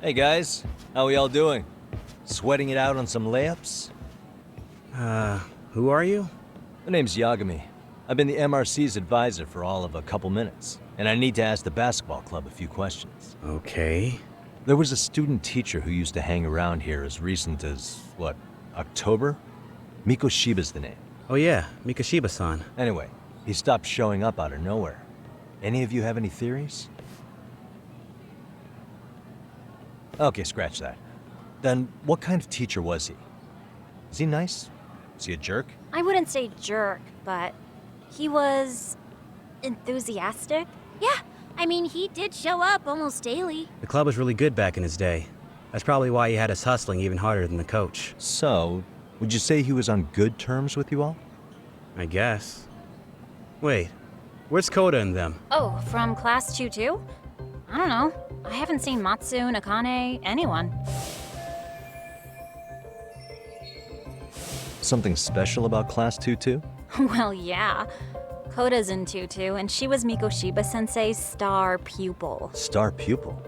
Hey guys, how we all doing? Sweating it out on some layups? Who are you? My name's Yagami. I've been the MRC's advisor for all of a couple minutes, and I need to ask the basketball club a few questions. Okay. There was a student teacher who used to hang around here as recent as, October? Mikoshiba's the name. Oh yeah, Mikoshiba-san. Anyway, he stopped showing up out of nowhere. Any of you have any theories? Okay, scratch that. Then what kind of teacher was he? Is he nice? Is he a jerk? I wouldn't say jerk, but he was enthusiastic. Yeah, I mean, he did show up almost daily. The club was really good back in his day. That's probably why he had us hustling even harder than the coach. So, would you say he was on good terms with you all? I guess. Wait, where's Koda and them? Oh, from class 2 too? I don't know. I haven't seen Matsu, Nakane, anyone. Something special about Class 2 too? Well, yeah. Koda's in 2-2, and she was Mikoshiba-sensei's star pupil. Star pupil?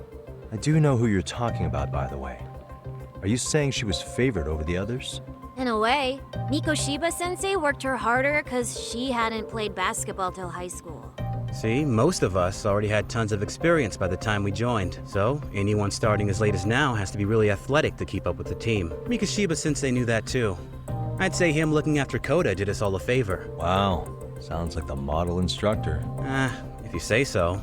I do know who you're talking about, by the way. Are you saying she was favored over the others? In a way, Mikoshiba-sensei worked her harder because she hadn't played basketball till high school. See, most of us already had tons of experience by the time we joined. So, anyone starting as late as now has to be really athletic to keep up with the team. Mikoshiba-sensei knew that too. I'd say him looking after Koda did us all a favor. Wow, sounds like the model instructor. If you say so.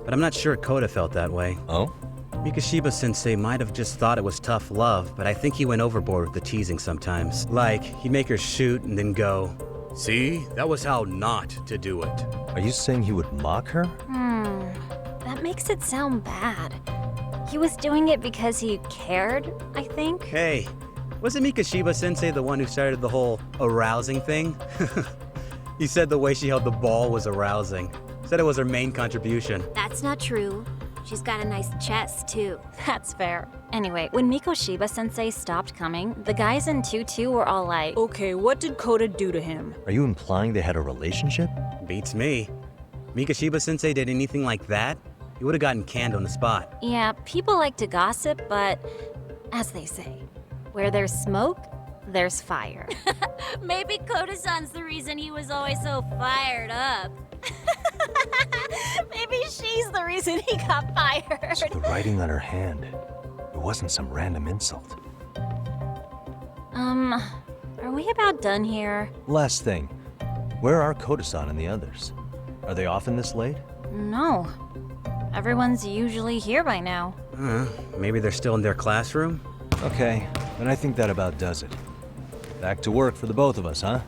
But I'm not sure Koda felt that way. Oh? Mikoshiba-sensei might have just thought it was tough love, but I think he went overboard with the teasing sometimes. Like, he'd make her shoot and then go, "See, that was how not to do it." Are you saying he would mock her? That makes it sound bad. He was doing it because he cared, I think. Hey, wasn't Mikoshiba-sensei the one who started the whole arousing thing? He said the way she held the ball was arousing. Said it was her main contribution. That's not true. She's got a nice chest, too. That's fair. Anyway, when Mikoshiba-sensei stopped coming, the guys in 2-2 were all like, Okay, what did Koda do to him? Are you implying they had a relationship? Beats me. Mikoshiba-sensei did anything like that, he would have gotten canned on the spot. yeah, people like to gossip, but as they say, where there's smoke, there's fire. Maybe Koda-san's the reason he was always so fired up. Maybe she's the reason he got fired. So the writing on her hand, it wasn't some random insult. Are we about done here? Last thing, where are Koda-san and the others? Are they often this late? No. Everyone's usually here by now. Maybe they're still in their classroom? Okay, then I think that about does it. Back to work for the both of us, huh?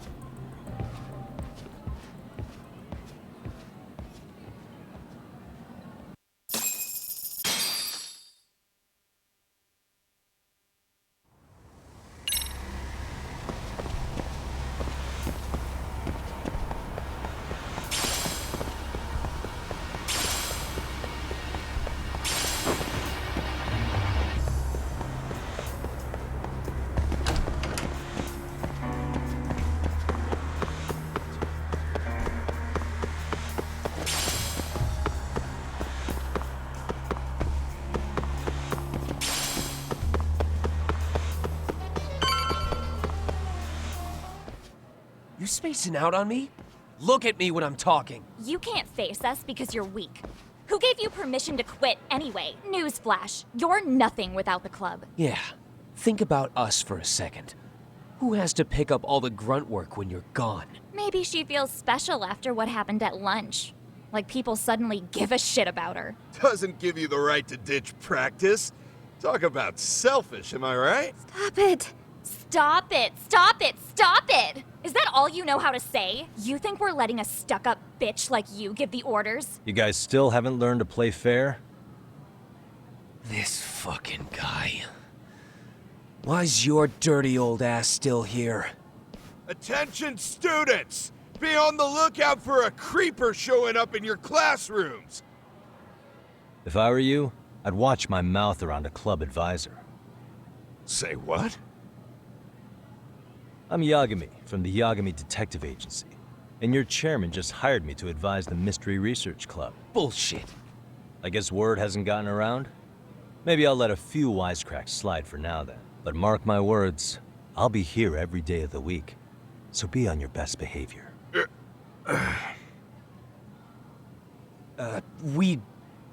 You spacing out on me? Look at me when I'm talking. You can't face us because you're weak. Who gave you permission to quit anyway? Newsflash, you're nothing without the club. Yeah, think about us for a second. Who has to pick up all the grunt work when you're gone? Maybe she feels special after what happened at lunch. Like people suddenly give a shit about her. Doesn't give you the right to ditch practice. Talk about selfish, am I right? Stop it! Stop it! Stop it! Stop it! Is that all you know how to say? You think we're letting a stuck-up bitch like you give the orders? You guys still haven't learned to play fair? This fucking guy. Why's your dirty old ass still here? Attention students! Be on the lookout for a creeper showing up in your classrooms! If I were you, I'd watch my mouth around a club advisor. Say what? I'm Yagami from the Yagami Detective Agency, and your chairman just hired me to advise the Mystery Research Club. Bullshit. I guess word hasn't gotten around? Maybe I'll let a few wisecracks slide for now then. But mark my words, I'll be here every day of the week. So be on your best behavior. We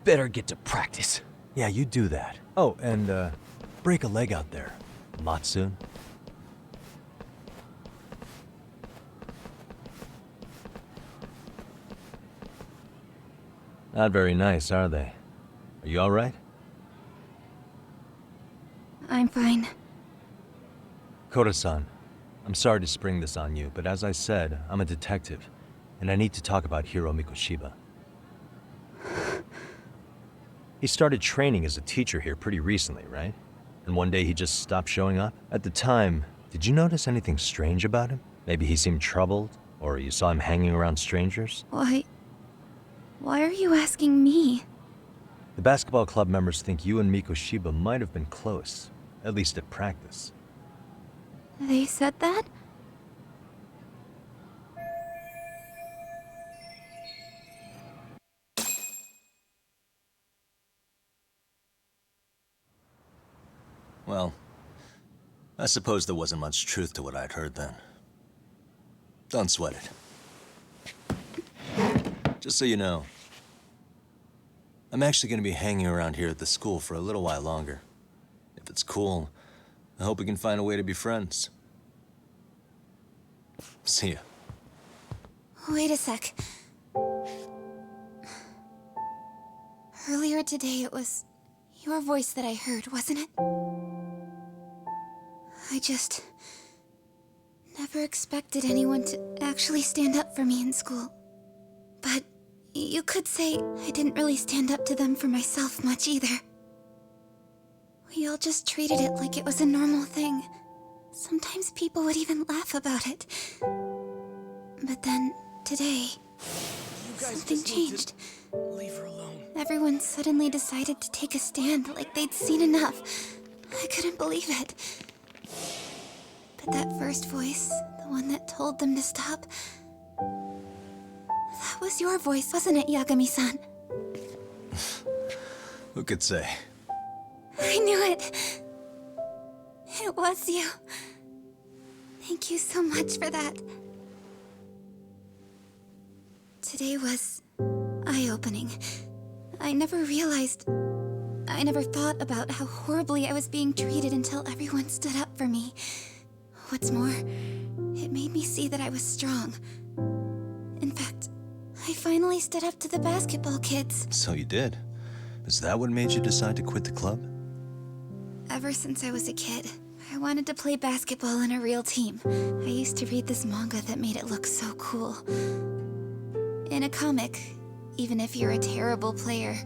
better get to practice. Yeah, you do that. Oh, and break a leg out there. Not soon. Not very nice, are they? Are you all right? I'm fine. Koda-san, I'm sorry to spring this on you, but as I said, I'm a detective, and I need to talk about Hiro Mikoshiba. He started training as a teacher here pretty recently, right? And one day he just stopped showing up? At the time, did you notice anything strange about him? Maybe he seemed troubled, or you saw him hanging around strangers? Why are you asking me? The basketball club members think you and Mikoshiba might have been close, at least at practice. They said that? Well, I suppose there wasn't much truth to what I'd heard then. Don't sweat it. Just so you know, I'm actually going to be hanging around here at the school for a little while longer. If it's cool, I hope we can find a way to be friends. See ya. Wait a sec. Earlier today, it was your voice that I heard, wasn't it? I just never expected anyone to actually stand up for me in school. But you could say I didn't really stand up to them for myself much either. We all just treated it like it was a normal thing. Sometimes people would even laugh about it. But then, today, something changed. Leave her alone. Everyone suddenly decided to take a stand like they'd seen enough. I couldn't believe it. But that first voice, the one that told them to stop, that was your voice, wasn't it, Yagami-san? Who could say? I knew it. It was you. Thank you so much for that. Today was eye-opening. I never thought about how horribly I was being treated until everyone stood up for me. What's more, it made me see that I was strong. In fact, I finally stood up to the basketball kids. So you did. Is that what made you decide to quit the club? Ever since I was a kid, I wanted to play basketball in a real team. I used to read this manga that made it look so cool. In a comic, even if you're a terrible player,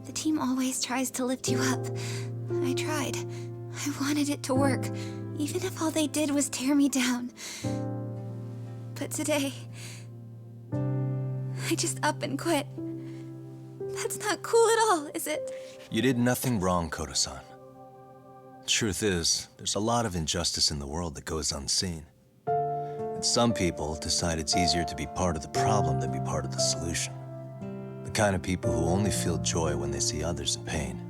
the team always tries to lift you up. I tried. I wanted it to work, even if all they did was tear me down. But today, I just up and quit. That's not cool at all, is it? You did nothing wrong, Koda-san. Truth is, there's a lot of injustice in the world that goes unseen. And some people decide it's easier to be part of the problem than be part of the solution. The kind of people who only feel joy when they see others in pain.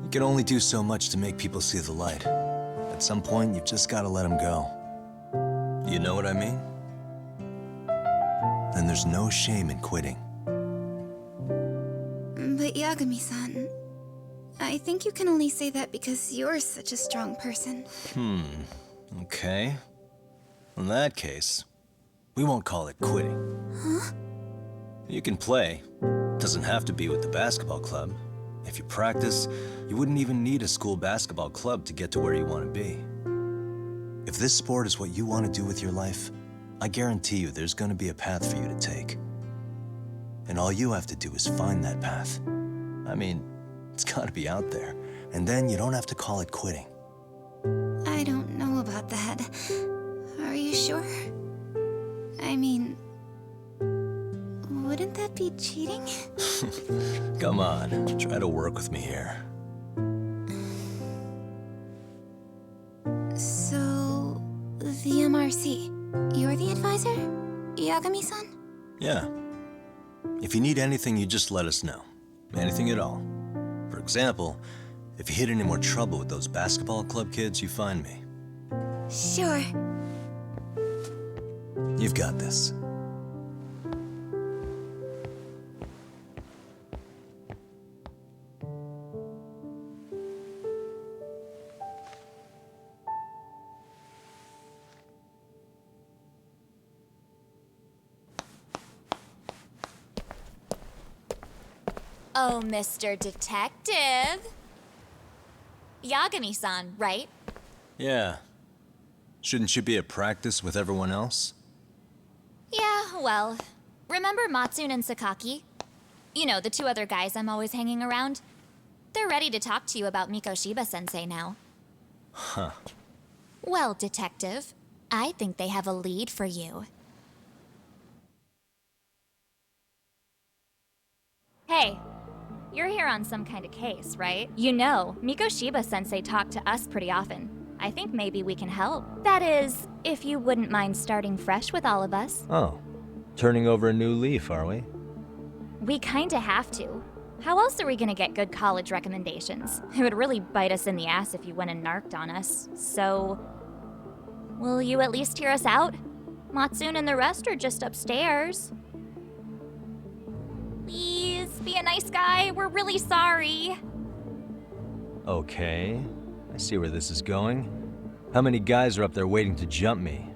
You can only do so much to make people see the light. At some point, you've just got to let them go. You know what I mean? Then there's no shame in quitting. But Yagami-san, I think you can only say that because you're such a strong person. Okay. In that case, we won't call it quitting. Huh? You can play. Doesn't have to be with the basketball club. If you practice, you wouldn't even need a school basketball club to get to where you want to be. If this sport is what you want to do with your life, I guarantee you there's going to be a path for you to take. And all you have to do is find that path. I mean, it's got to be out there. And then you don't have to call it quitting. I don't know about that. Are you sure? I mean, wouldn't that be cheating? Come on, try to work with me here. So, the MRC, you're the advisor? Yagami-san? Yeah. If you need anything, you just let us know. Anything at all. For example, if you hit any more trouble with those basketball club kids, you find me. Sure. You've got this. Oh, Mr. Detective. Yagami-san, right? Yeah. Shouldn't you be at practice with everyone else? Yeah, well, remember Matsune and Sakaki? You know, the two other guys I'm always hanging around? They're ready to talk to you about Mikoshiba-sensei now. Huh. Well, Detective, I think they have a lead for you. Hey, you're here on some kind of case, right? You know, Mikoshiba-sensei talked to us pretty often. I think maybe we can help. That is, if you wouldn't mind starting fresh with all of us. Oh. Turning over a new leaf, are we? We kinda have to. How else are we gonna get good college recommendations? It would really bite us in the ass if you went and narked on us. So, will you at least hear us out? Matsune and the rest are just upstairs. Please, be a nice guy. We're really sorry. Okay. I see where this is going. How many guys are up there waiting to jump me?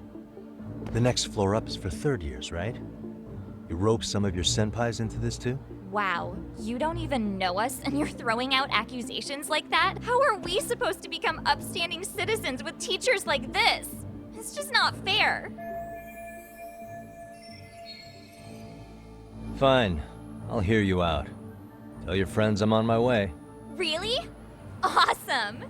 The next floor up is for third years, right? You rope some of your senpais into this too? Wow, you don't even know us and you're throwing out accusations like that? How are we supposed to become upstanding citizens with teachers like this? It's just not fair. Fine. I'll hear you out. Tell your friends I'm on my way. Really? Awesome!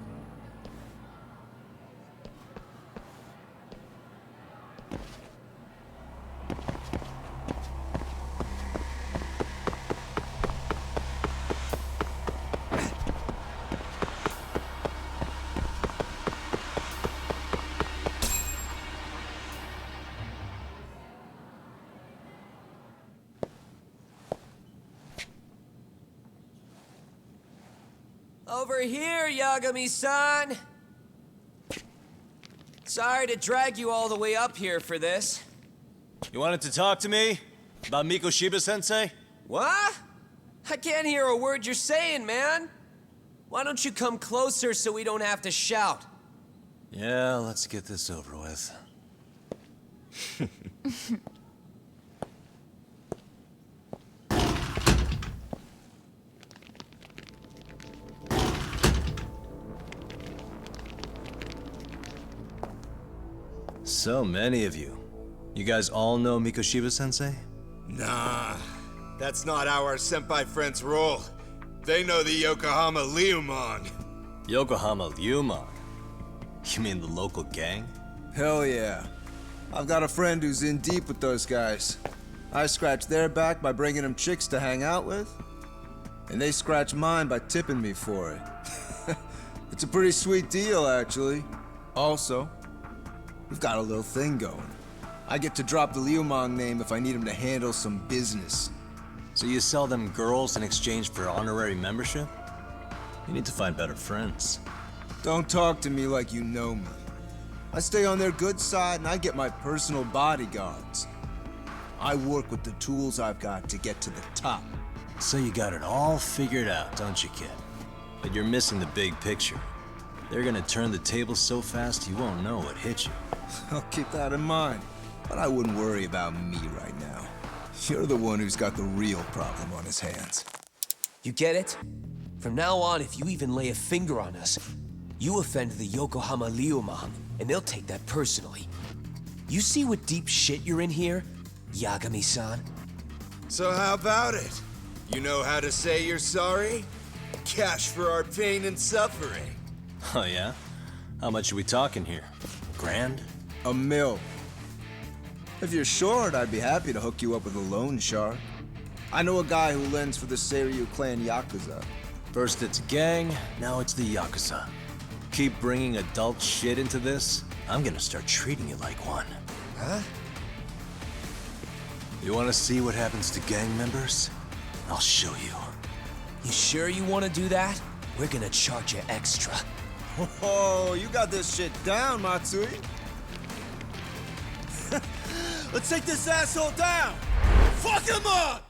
Over here, Yagami-san! Sorry to drag you all the way up here for this. You wanted to talk to me? About Mikoshiba-sensei? What? I can't hear a word you're saying, man. Why don't you come closer so we don't have to shout? Yeah, let's get this over with. So many of you. You guys all know Mikoshiba-sensei? Nah, that's not how our senpai friends roll. They know the Yokohama Liumon. Yokohama Liumon? You mean the local gang? Hell yeah. I've got a friend who's in deep with those guys. I scratch their back by bringing them chicks to hang out with, and they scratch mine by tipping me for it. It's a pretty sweet deal, actually. Also, we've got a little thing going. I get to drop the Liumong name if I need him to handle some business. So you sell them girls in exchange for honorary membership? You need to find better friends. Don't talk to me like you know me. I stay on their good side and I get my personal bodyguards. I work with the tools I've got to get to the top. So you got it all figured out, don't you, kid? But you're missing the big picture. They're gonna turn the tables so fast you won't know what hit you. I'll keep that in mind. But I wouldn't worry about me right now. You're the one who's got the real problem on his hands. You get it? From now on, if you even lay a finger on us, you offend the Yokohama Liumon, and they'll take that personally. You see what deep shit you're in here, Yagami-san? So how about it? You know how to say you're sorry? Cash for our pain and suffering. Oh yeah? How much are we talking here? Grand? $1 million. If you're short, I'd be happy to hook you up with a loan shark. I know a guy who lends for the Seiryu clan Yakuza. First it's a gang, now it's the Yakuza. Keep bringing adult shit into this, I'm gonna start treating you like one. Huh? You wanna see what happens to gang members? I'll show you. You sure you want to do that? We're gonna charge you extra. Oh, you got this shit down, Matsui. Let's take this asshole down! Fuck him up!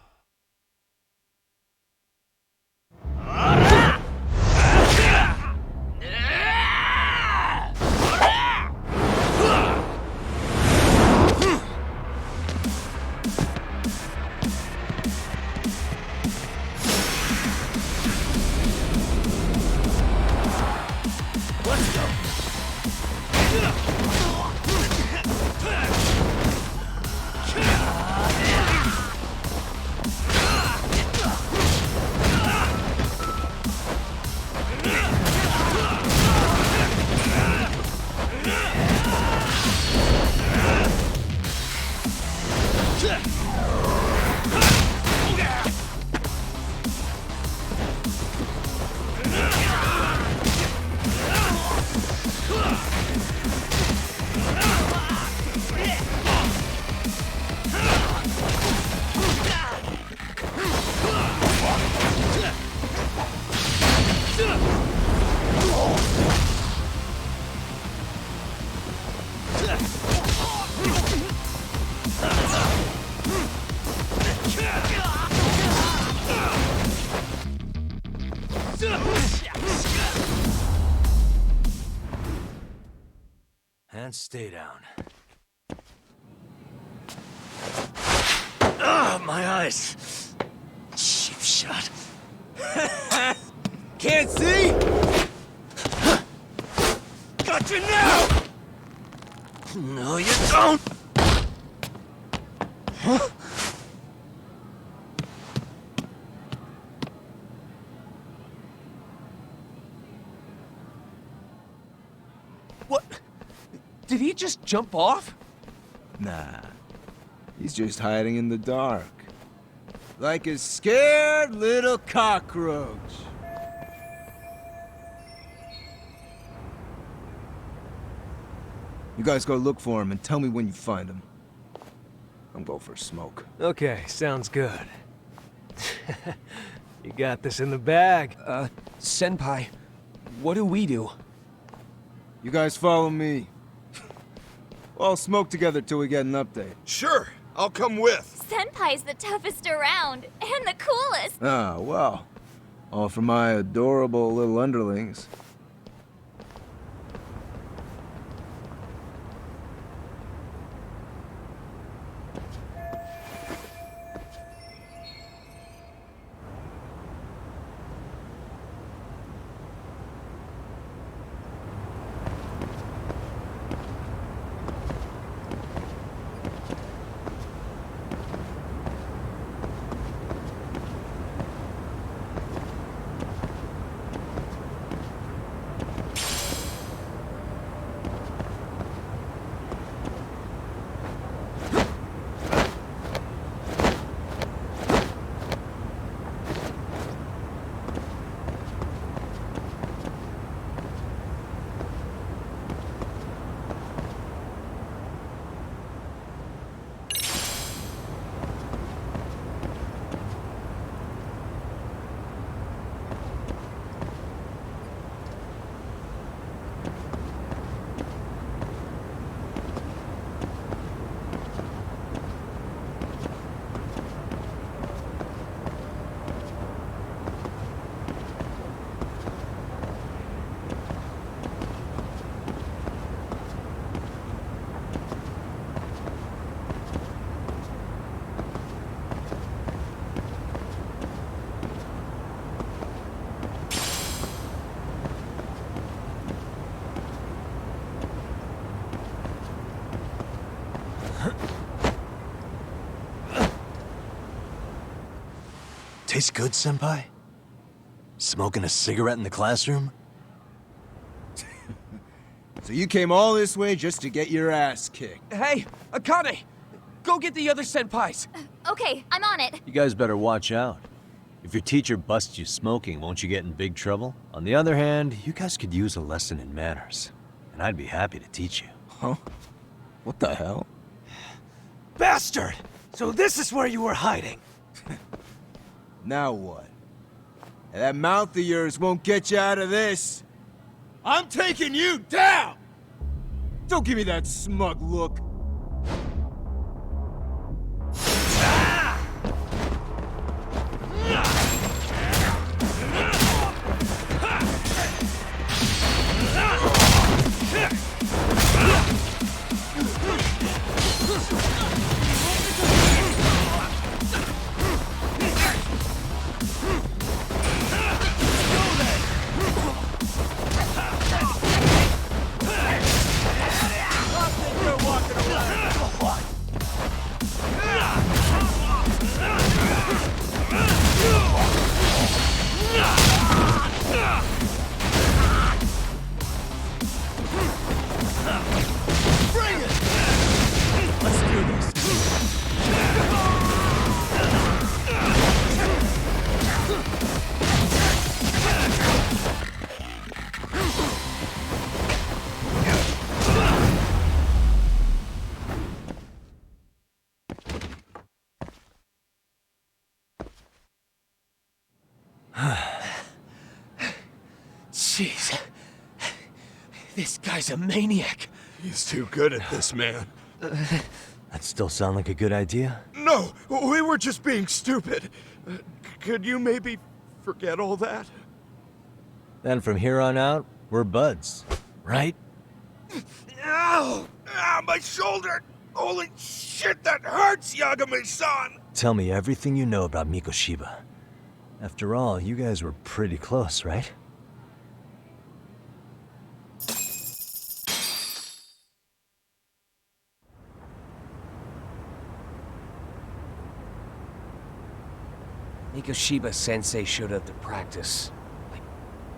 And stay down. Ah, my eyes! Cheap shot. Can't see? Got you now! No, you don't! Huh? What? Did he just jump off? Nah. He's just hiding in the dark. Like a scared little cockroach. You guys go look for him and tell me when you find him. I'm going for a smoke. Okay, sounds good. You got this in the bag. Senpai, what do we do? You guys follow me. We'll all smoke together till we get an update. Sure, I'll come with. Senpai's the toughest around, and the coolest. Ah, well. All for my adorable little underlings. Tastes good, Senpai? Smoking a cigarette in the classroom? So you came all this way just to get your ass kicked. Hey, Akane! Go get the other senpais! Okay, I'm on it. You guys better watch out. If your teacher busts you smoking, won't you get in big trouble? On the other hand, you guys could use a lesson in manners. And I'd be happy to teach you. Huh? What the hell? Bastard! So this is where you were hiding. Now what? And that mouth of yours won't get you out of this. I'm taking you down! Don't give me that smug look. Jeez. This guy's a maniac. He's too good at this, man. That still sound like a good idea? No, we were just being stupid. Could you maybe forget all that? Then from here on out, we're buds, right? Ow! Ah, my shoulder! Holy shit, that hurts, Yagami-san! Tell me everything you know about Mikoshiba. After all, you guys were pretty close, right? Mikoshiba-sensei showed up to practice, like,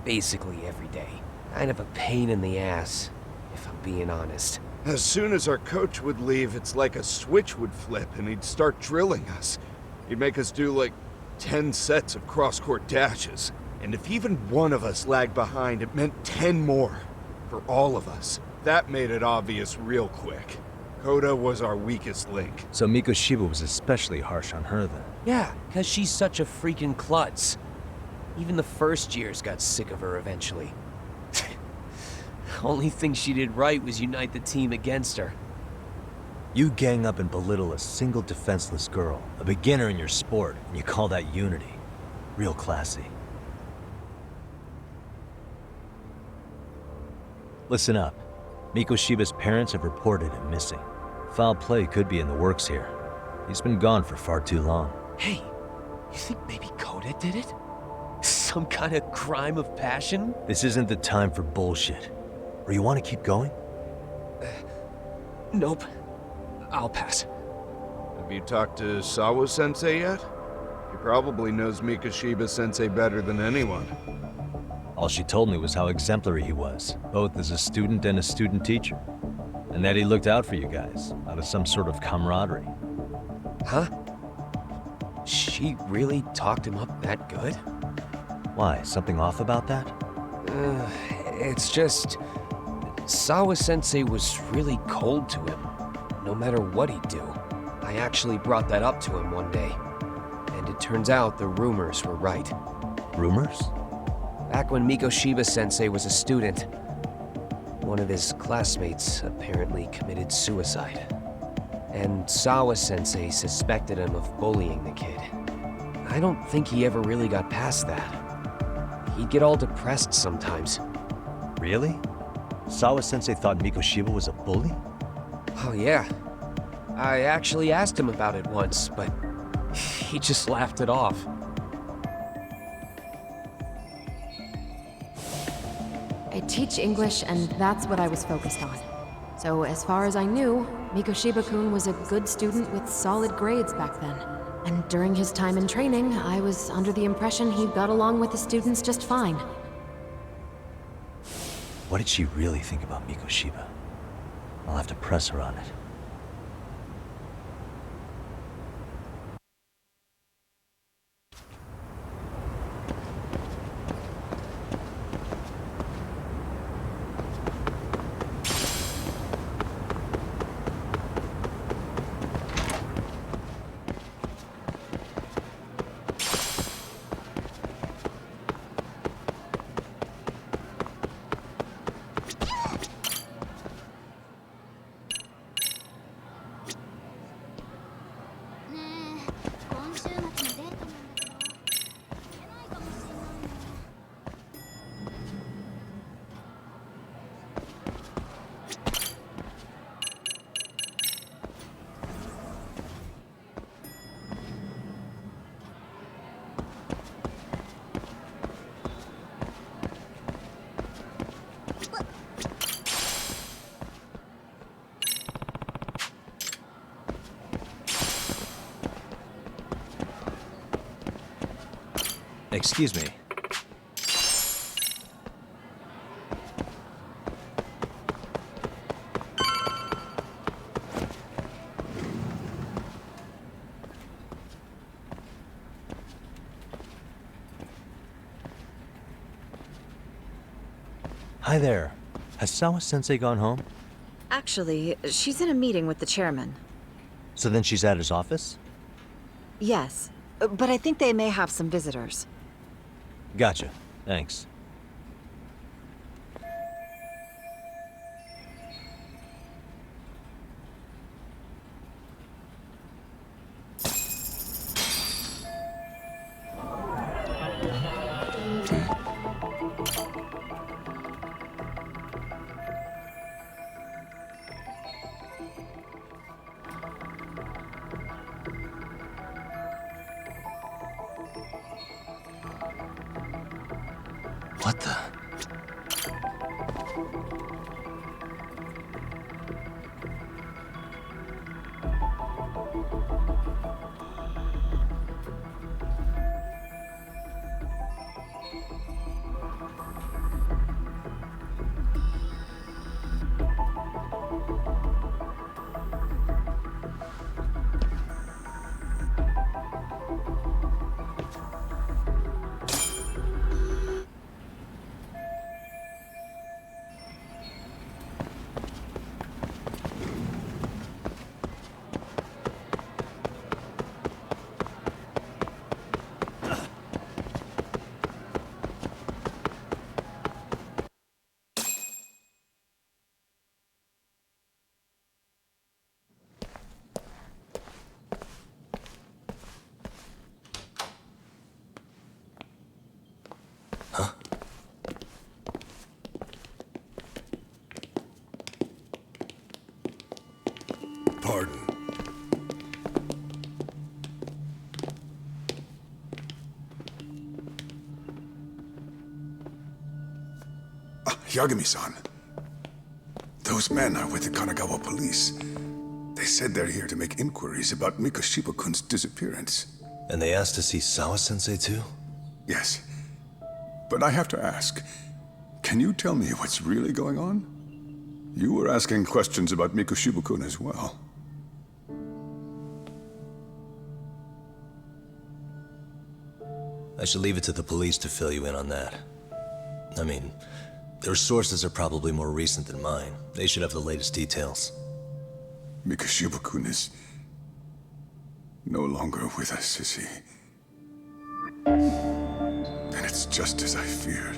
basically every day. Kind of a pain in the ass, if I'm being honest. As soon as our coach would leave, it's like a switch would flip and he'd start drilling us. He'd make us do like 10 sets of cross-court dashes. And if even one of us lagged behind, it meant 10 more. For all of us. That made it obvious real quick. Koda was our weakest link. So Mikoshiba was especially harsh on her then. Yeah, because she's such a freaking klutz. Even the first years got sick of her eventually. Only thing she did right was unite the team against her. You gang up and belittle a single defenseless girl, a beginner in your sport, and you call that unity. Real classy. Listen up. Mikoshiba's parents have reported him missing. Foul play could be in the works here. He's been gone for far too long. Hey, you think maybe Koda did it? Some kind of crime of passion? This isn't the time for bullshit. Or you want to keep going? Nope. I'll pass. Have you talked to Sawa-sensei yet? He probably knows Mikoshiba-sensei better than anyone. All she told me was how exemplary he was, both as a student and a student teacher. And that he looked out for you guys, out of some sort of camaraderie. Huh? She really talked him up that good? Why, something off about that? It's just... Sawa-sensei was really cold to him, no matter what he'd do. I actually brought that up to him one day. And it turns out the rumors were right. Rumors? Back when Mikoshiba-sensei was a student, one of his classmates apparently committed suicide. And Sawa-sensei suspected him of bullying the kid. I don't think he ever really got past that. He'd get all depressed sometimes. Really? Sawa-sensei thought Mikoshiba was a bully? Oh yeah. I actually asked him about it once, but he just laughed it off. I teach English, and that's what I was focused on. So as far as I knew, Mikoshiba-kun was a good student with solid grades back then. And during his time in training, I was under the impression he got along with the students just fine. What did she really think about Mikoshiba? I'll have to press her on it. Excuse me. Hi there. Has Sawa-sensei gone home? Actually, she's in a meeting with the chairman. So then she's at his office? Yes, but I think they may have some visitors. Gotcha. Thanks. What the? Pardon. Yagami-san. Those men are with the Kanagawa police. They said they're here to make inquiries about Mikoshiba-kun's disappearance. And they asked to see Sawa-sensei too? Yes. But I have to ask, can you tell me what's really going on? You were asking questions about Mikoshiba-kun as well. I should leave it to the police to fill you in on that. I mean, their sources are probably more recent than mine. They should have the latest details. Mikoshiba-kun is no longer with us, is he? Then it's just as I feared.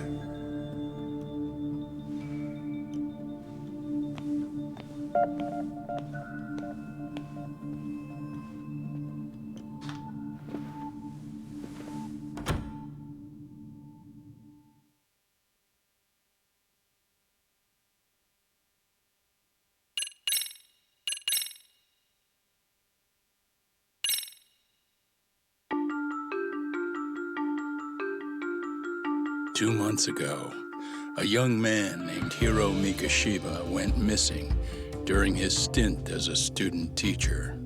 Two months ago, a young man named Hiro Mikoshiba went missing during his stint as a student teacher.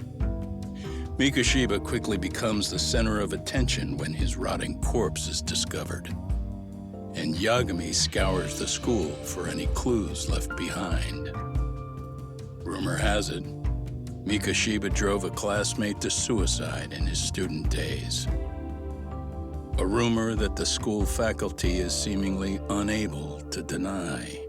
Mikoshiba quickly becomes the center of attention when his rotting corpse is discovered. And Yagami scours the school for any clues left behind. Rumor has it, Mikoshiba drove a classmate to suicide in his student days. A rumor that the school faculty is seemingly unable to deny.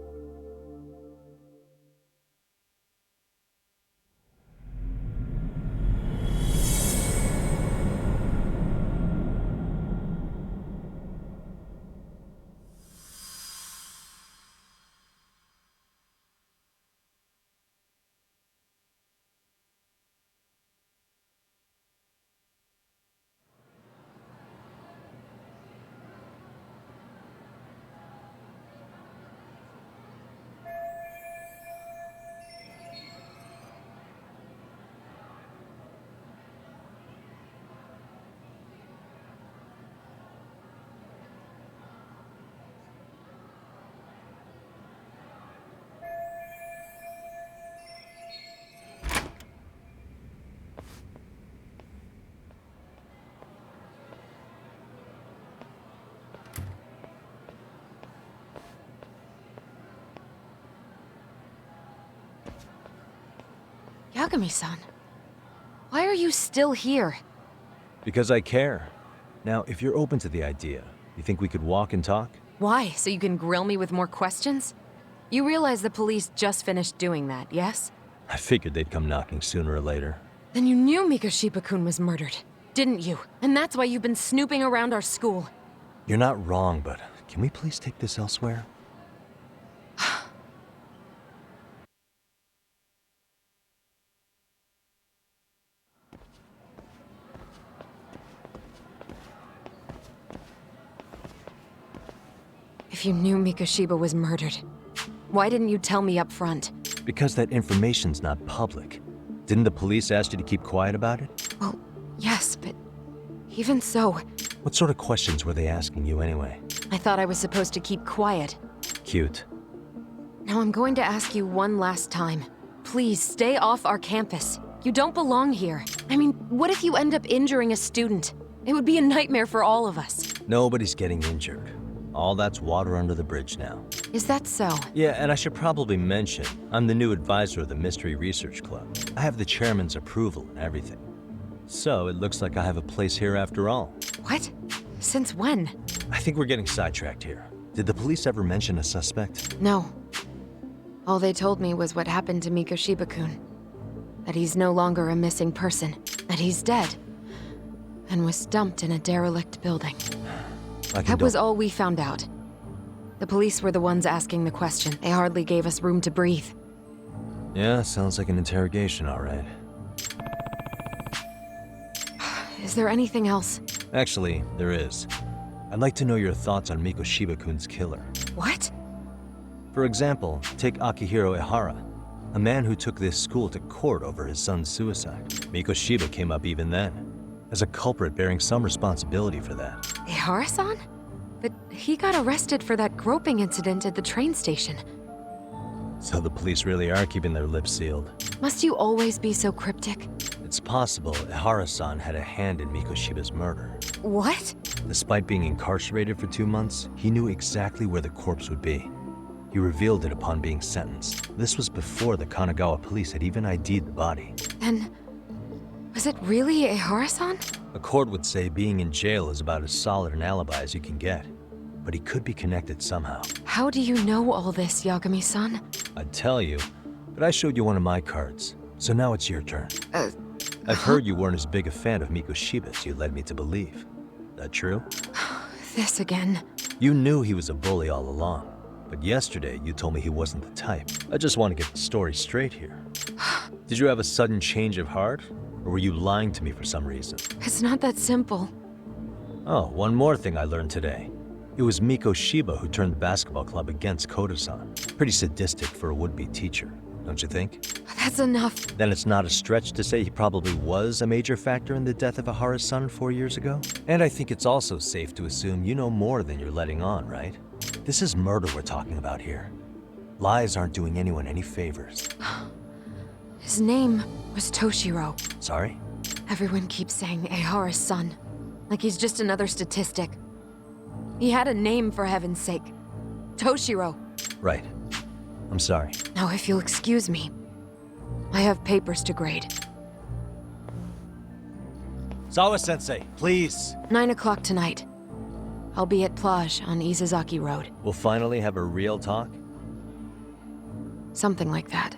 Yagami-san, why are you still here? Because I care. Now, if you're open to the idea, you think we could walk and talk? Why? So you can grill me with more questions? You realize the police just finished doing that, yes? I figured they'd come knocking sooner or later. Then you knew Mikoshiba-kun was murdered, didn't you? And that's why you've been snooping around our school. You're not wrong, but can we please take this elsewhere? If you knew Mikoshiba was murdered, why didn't you tell me up front? Because that information's not public. Didn't the police ask you to keep quiet about it? Well, yes, but even so, What sort of questions were they asking you anyway? I thought I was supposed to keep quiet. Cute. Now I'm going to ask you one last time. Please stay off our campus. You don't belong here. I mean, what if you end up injuring a student? It would be a nightmare for all of us. Nobody's getting injured. All that's water under the bridge now. Is that so? Yeah, and I should probably mention, I'm the new advisor of the Mystery Research Club. I have the chairman's approval and everything. So it looks like I have a place here after all. What? Since when? I think we're getting sidetracked here. Did the police ever mention a suspect? No. All they told me was what happened to Mikoshiba-kun. That he's no longer a missing person. That he's dead. And was dumped in a derelict building. That was all we found out. The police were the ones asking the question. They hardly gave us room to breathe. Yeah, sounds like an interrogation, all right. Is there anything else? Actually, there is. I'd like to know your thoughts on Mikoshiba-kun's killer. What? For example, take Akihiro Ehara, a man who took this school to court over his son's suicide. Mikoshiba came up even then, as a culprit bearing some responsibility for that. Ehara-san? But he got arrested for that groping incident at the train station. So the police really are keeping their lips sealed. Must you always be so cryptic? It's possible Ehara-san had a hand in Mikoshiba's murder. What? Despite being incarcerated for 2 months, he knew exactly where the corpse would be. He revealed it upon being sentenced. This was before the Kanagawa police had even ID'd the body. Then, was it really Ehara-san? A court would say being in jail is about as solid an alibi as you can get. But he could be connected somehow. How do you know all this, Yagami-san? I'd tell you, but I showed you one of my cards. So now it's your turn. I've heard you weren't as big a fan of Mikoshiba as you led me to believe. That true? This again. You knew he was a bully all along. But yesterday, you told me he wasn't the type. I just want to get the story straight here. Did you have a sudden change of heart? Or were you lying to me for some reason? It's not that simple. Oh, one more thing I learned today. It was Mikoshiba who turned the basketball club against Koda-san. Pretty sadistic for a would-be teacher, don't you think? That's enough. Then it's not a stretch to say he probably was a major factor in the death of Ehara's son 4 years ago? And I think it's also safe to assume you know more than you're letting on, right? This is murder we're talking about here. Lies aren't doing anyone any favors. His name was Toshiro. Sorry? Everyone keeps saying Ehara's son. Like he's just another statistic. He had a name, for heaven's sake. Toshiro. Right. I'm sorry. Now, if you'll excuse me, I have papers to grade. Sawa-sensei, please. 9 o'clock tonight. I'll be at Plage on Izazaki Road. We'll finally have a real talk? Something like that.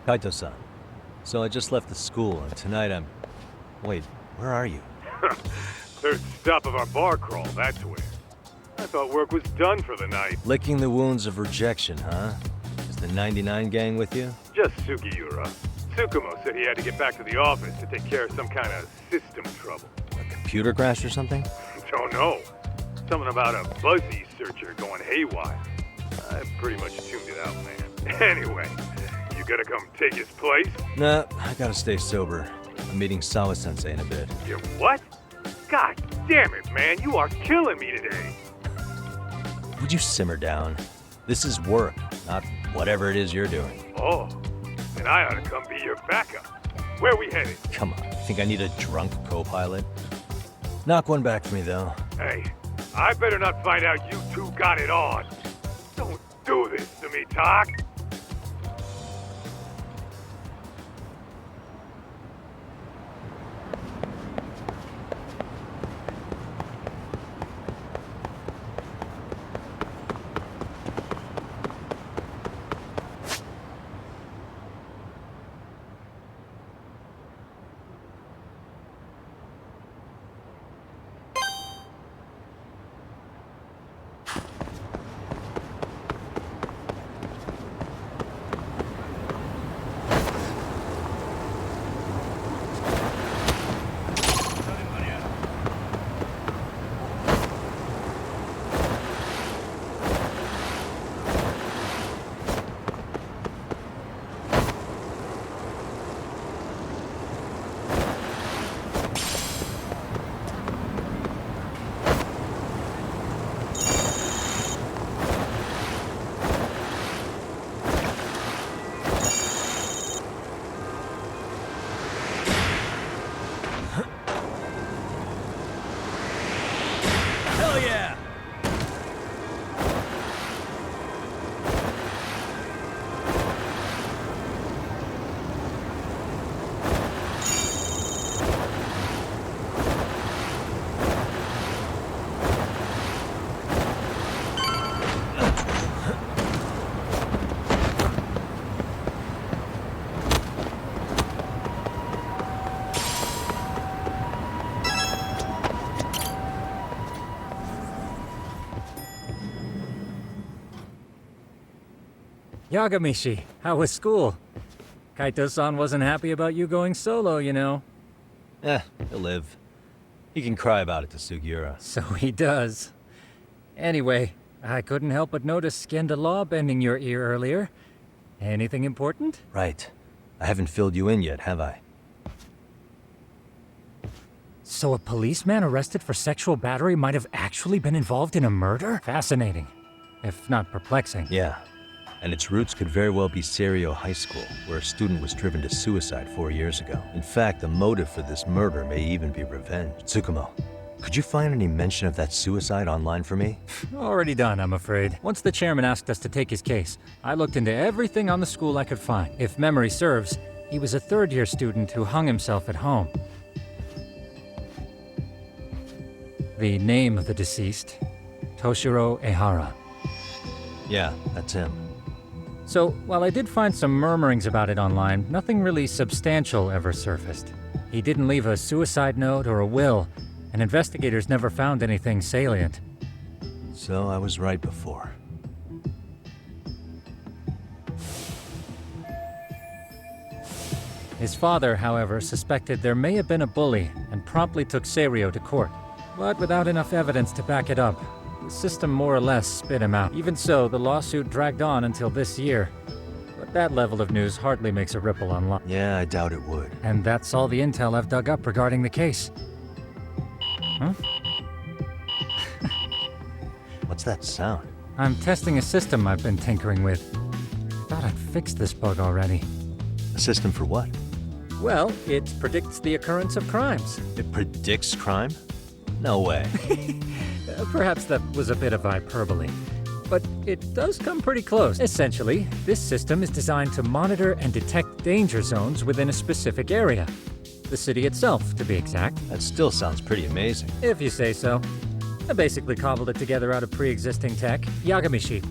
Kaito-san. So I just left the school, and tonight I'm... Wait, where are you? Third stop of our bar crawl, that's where. I thought work was done for the night. Licking the wounds of rejection, huh? Is the 99 gang with you? Just Sugiura. Tsukumo said he had to get back to the office to take care of some kind of system trouble. A computer crash or something? Don't know. Something about a Buzzy searcher going haywire. I pretty much tuned it out, man. Anyway, you gonna come take his place? Nah, I gotta stay sober. I'm meeting Sawa-sensei in a bit. You what? God damn it, man. You are killing me today. Would you simmer down? This is work, not whatever it is you're doing. Oh, then I ought to come be your backup. Where we headed? Come on, you think I need a drunk co-pilot? Knock one back for me, though. Hey, I better not find out you two got it on. Don't do this to me, Tak. Yagamishi, how was school? Kaito-san wasn't happy about you going solo, you know. He'll live. He can cry about it to Sugiura. So he does. Anyway, I couldn't help but notice skinned a law bending your ear earlier. Anything important? Right. I haven't filled you in yet, have I? So a policeman arrested for sexual battery might have actually been involved in a murder? Fascinating, if not perplexing. Yeah. And its roots could very well be Serio High School, where a student was driven to suicide 4 years ago. In fact, the motive for this murder may even be revenge. Tsukumo, could you find any mention of that suicide online for me? Already done, I'm afraid. Once the chairman asked us to take his case, I looked into everything on the school I could find. If memory serves, he was a third-year student who hung himself at home. The name of the deceased, Toshiro Ehara. Yeah, that's him. So, while I did find some murmurings about it online, nothing really substantial ever surfaced. He didn't leave a suicide note or a will, and investigators never found anything salient. So I was right before. His father, however, suspected there may have been a bully and promptly took Serio to court. But without enough evidence to back it up, the system more or less spit him out. Even so, the lawsuit dragged on until this year. But that level of news hardly makes a ripple online. Yeah, I doubt it would. And that's all the intel I've dug up regarding the case. Huh? What's that sound? I'm testing a system I've been tinkering with. Thought I'd fixed this bug already. A system for what? Well, it predicts the occurrence of crimes. It predicts crime? No way. Perhaps that was a bit of hyperbole. But it does come pretty close. Essentially, this system is designed to monitor and detect danger zones within a specific area. The city itself, to be exact. That still sounds pretty amazing. If you say so. I basically cobbled it together out of pre-existing tech. Yagamishi,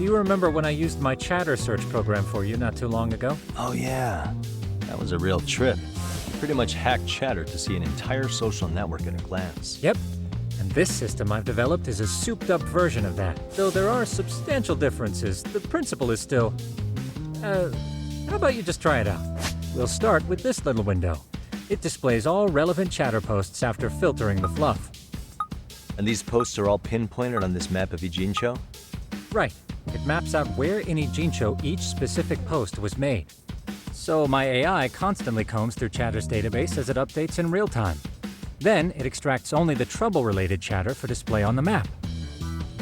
do you remember when I used my chatter search program for you not too long ago? Oh yeah, that was a real trip. Pretty much hacked Chatter to see an entire social network at a glance. Yep. And this system I've developed is a souped-up version of that. Though there are substantial differences, the principle is still... how about you just try it out? We'll start with this little window. It displays all relevant chatter posts after filtering the fluff. And these posts are all pinpointed on this map of Ijincho? Right. It maps out where in Ijincho each specific post was made. So my AI constantly combs through Chatter's database as it updates in real time. Then it extracts only the trouble-related chatter for display on the map.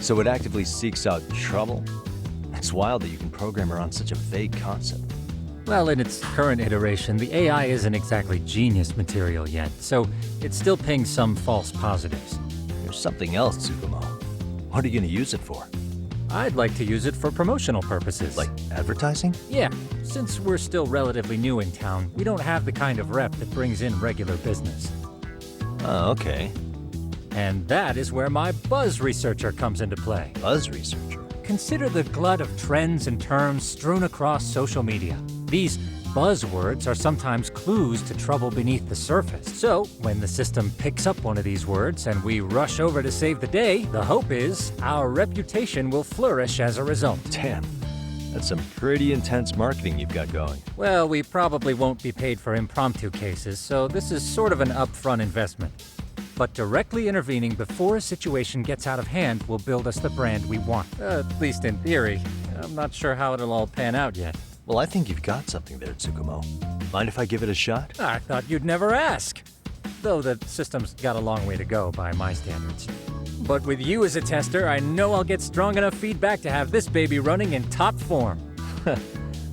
So it actively seeks out trouble? It's wild that you can program around such a vague concept. Well, in its current iteration, the AI isn't exactly genius material yet, so it still pings some false positives. There's something else, Tsukumo. What are you going to use it for? I'd like to use it for promotional purposes. Like advertising? Yeah. Since we're still relatively new in town, we don't have the kind of rep that brings in regular business. Oh, okay. And that is where my buzz researcher comes into play. Buzz researcher? Consider the glut of trends and terms strewn across social media. These buzzwords are sometimes clues to trouble beneath the surface. So, when the system picks up one of these words and we rush over to save the day, the hope is our reputation will flourish as a result. Damn, that's some pretty intense marketing you've got going. Well, we probably won't be paid for impromptu cases, so this is sort of an upfront investment. But directly intervening before a situation gets out of hand will build us the brand we want. At least in theory. I'm not sure how it'll all pan out yet. Well, I think you've got something there, Tsukumo. Mind if I give it a shot? I thought you'd never ask. Though the system's got a long way to go by my standards. But with you as a tester, I know I'll get strong enough feedback to have this baby running in top form.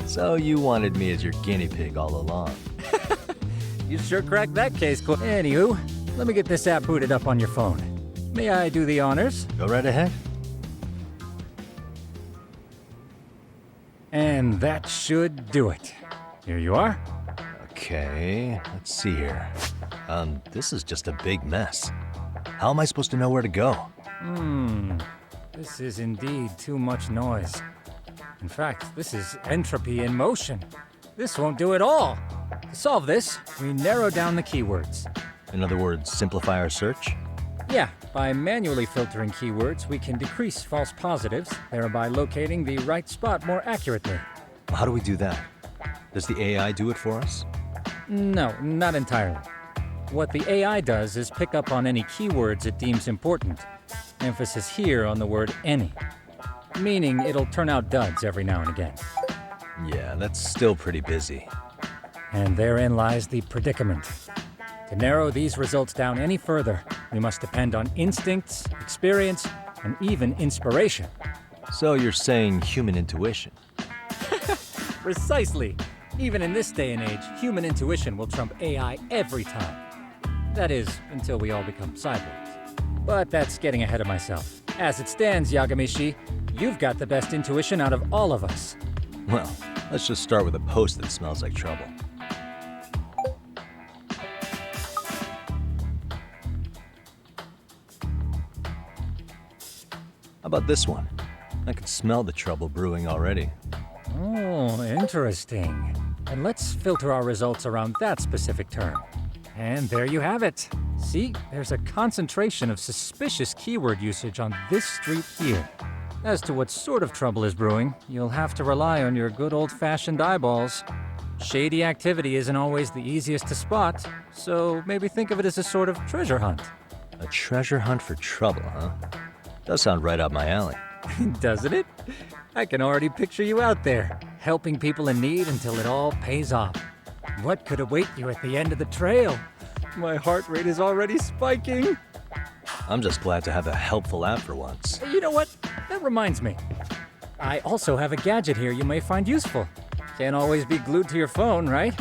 So you wanted me as your guinea pig all along. You sure cracked that case, Anywho, let me get this app booted up on your phone. May I do the honors? Go right ahead. And that should do it. Here you are. Okay, let's see here. This is just a big mess. How am I supposed to know where to go? This is indeed too much noise. In fact, this is entropy in motion. This won't do it all. To solve this, we narrow down the keywords. In other words, simplify our search? Yeah, by manually filtering keywords, we can decrease false positives, thereby locating the right spot more accurately. How do we do that? Does the AI do it for us? No, not entirely. What the AI does is pick up on any keywords it deems important. Emphasis here on the word any. Meaning it'll turn out duds every now and again. Yeah, that's still pretty busy. And therein lies the predicament. To narrow these results down any further, we must depend on instincts, experience, and even inspiration. So you're saying human intuition? Precisely. Even in this day and age, human intuition will trump AI every time. That is, until we all become cyborgs. But that's getting ahead of myself. As it stands, Yagamishi, you've got the best intuition out of all of us. Well, let's just start with a post that smells like trouble. How about this one? I can smell the trouble brewing already. Oh, interesting. And let's filter our results around that specific term. And there you have it. See, there's a concentration of suspicious keyword usage on this street here. As to what sort of trouble is brewing, you'll have to rely on your good old-fashioned eyeballs. Shady activity isn't always the easiest to spot, so maybe think of it as a sort of treasure hunt. A treasure hunt for trouble, huh? Does sound right up my alley. Doesn't it? I can already picture you out there, helping people in need until it all pays off. What could await you at the end of the trail? My heart rate is already spiking. I'm just glad to have a helpful app for once. You know what? That reminds me. I also have a gadget here you may find useful. Can't always be glued to your phone, right?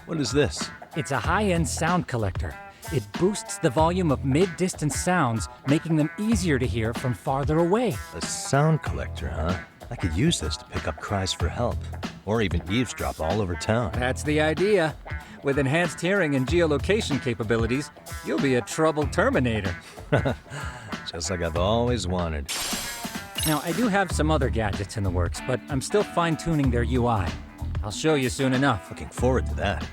What is this? It's a high-end sound collector. It boosts the volume of mid-distance sounds, making them easier to hear from farther away. A sound collector, huh? I could use this to pick up cries for help, or even eavesdrop all over town. That's the idea. With enhanced hearing and geolocation capabilities, you'll be a trouble terminator. Just like I've always wanted. Now, I do have some other gadgets in the works, but I'm still fine-tuning their UI. I'll show you soon enough. Looking forward to that.